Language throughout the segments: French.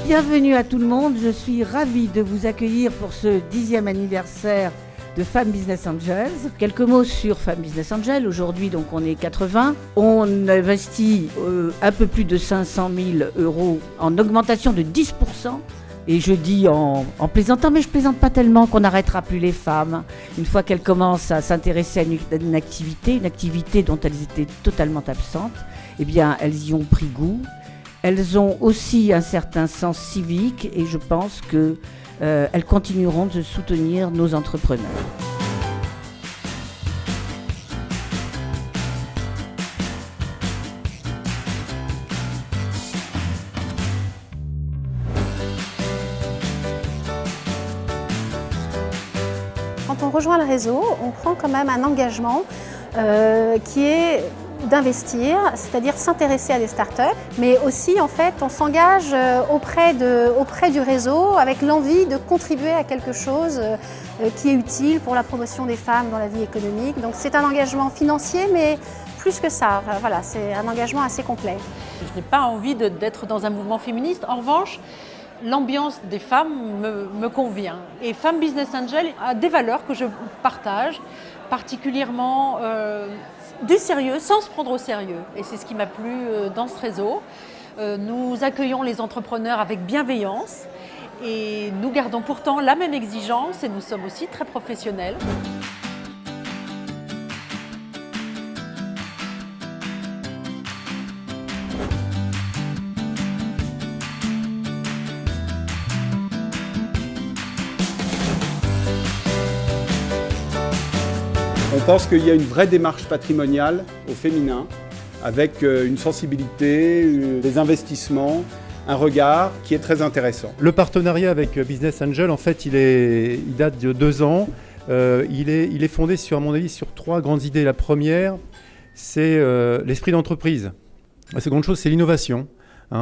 Bienvenue à tout le monde, je suis ravie de vous accueillir pour ce 10e anniversaire de Femmes Business Angels. Quelques mots sur Femmes Business Angels. Aujourd'hui, donc, on est 80. On investit un peu plus de 500 000 € en augmentation de 10%. Et je dis en plaisantant, mais je plaisante pas tellement, qu'on n'arrêtera plus les femmes. Une fois qu'elles commencent à s'intéresser à une activité dont elles étaient totalement absentes, eh bien, elles y ont pris goût. Elles ont aussi un certain sens civique et je pense qu'elles continueront de soutenir nos entrepreneurs. Quand on rejoint le réseau, on prend quand même un engagement qui est d'investir, c'est-à-dire s'intéresser à des startups, mais aussi en fait on s'engage auprès du réseau avec l'envie de contribuer à quelque chose qui est utile pour la promotion des femmes dans la vie économique. Donc c'est un engagement financier, mais plus que ça, voilà, c'est un engagement assez complet. Je n'ai pas envie d'être dans un mouvement féministe. En revanche, l'ambiance des femmes me convient. Et Femmes Business Angel a des valeurs que je partage, particulièrement du sérieux, sans se prendre au sérieux. Et c'est ce qui m'a plu dans ce réseau. Nous accueillons les entrepreneurs avec bienveillance et nous gardons pourtant la même exigence et nous sommes aussi très professionnels. On pense qu'il y a une vraie démarche patrimoniale au féminin, avec une sensibilité, des investissements, un regard qui est très intéressant. Le partenariat avec Business Angel, en fait, il date de 2 ans. Il est fondé, à mon avis, sur 3 grandes idées. La première, c'est l'esprit d'entreprise. La seconde chose, c'est l'innovation.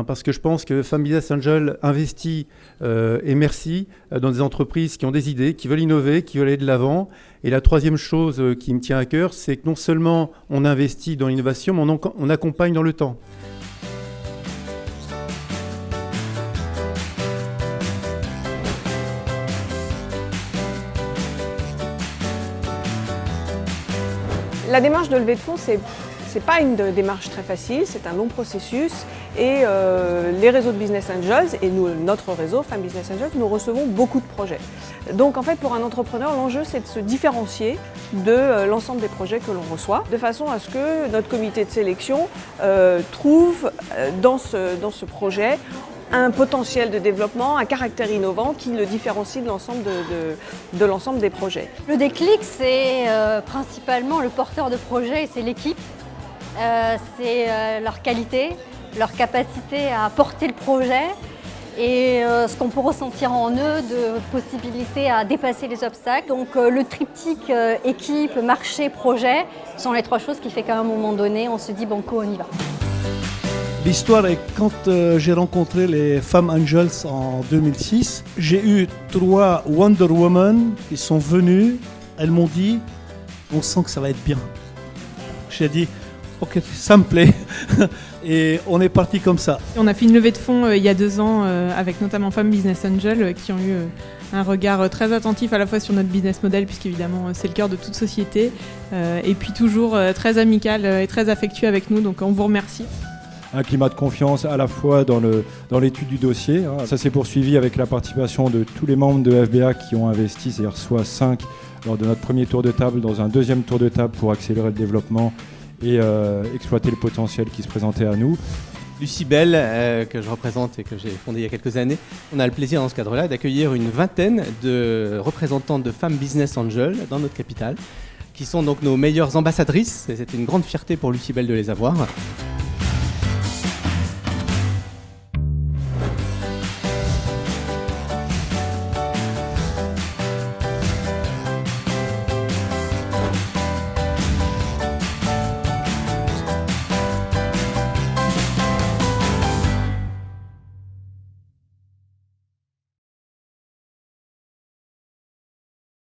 Parce que je pense que Femmes Business Angel investit et merci dans des entreprises qui ont des idées, qui veulent innover, qui veulent aller de l'avant. Et la troisième chose qui me tient à cœur, c'est que non seulement on investit dans l'innovation, mais on accompagne dans le temps. La démarche de levée de fonds, c'est pas une démarche très facile, c'est un long processus et les réseaux de Business Angels et nous, notre réseau, Femmes Business Angels, nous recevons beaucoup de projets. Donc en fait pour un entrepreneur, l'enjeu c'est de se différencier de l'ensemble des projets que l'on reçoit, de façon à ce que notre comité de sélection trouve dans ce projet un potentiel de développement, un caractère innovant qui le différencie de l'ensemble des projets. Le déclic, c'est principalement le porteur de projet et c'est l'équipe. C'est leur qualité, leur capacité à porter le projet et ce qu'on peut ressentir en eux de possibilité à dépasser les obstacles. Donc le triptyque équipe, marché, projet sont les 3 choses qui fait qu'à un moment donné, on se dit banco, on y va. L'histoire est quand j'ai rencontré les Femmes Angels en 2006, j'ai eu 3 Wonder Woman qui sont venues, elles m'ont dit « on sent que ça va être bien ». J'ai dit « ok, ça me plaît ». Et on est parti comme ça. On a fait une levée de fonds il y a 2 ans avec notamment Femmes Business Angel qui ont eu un regard très attentif à la fois sur notre business model puisqu'évidemment c'est le cœur de toute société et puis toujours très amical et très affectueux avec nous, donc on vous remercie. Un climat de confiance à la fois dans l'étude du dossier. Ça s'est poursuivi avec la participation de tous les membres de FBA qui ont investi, c'est-à-dire soit 5 lors de notre premier tour de table, dans un deuxième tour de table pour accélérer le développement et exploiter le potentiel qui se présentait à nous. Lucibel, que je représente et que j'ai fondé il y a quelques années, on a le plaisir dans ce cadre-là d'accueillir une vingtaine de représentantes de Femmes Business Angel dans notre capitale, qui sont donc nos meilleures ambassadrices, et c'était une grande fierté pour Lucibel de les avoir.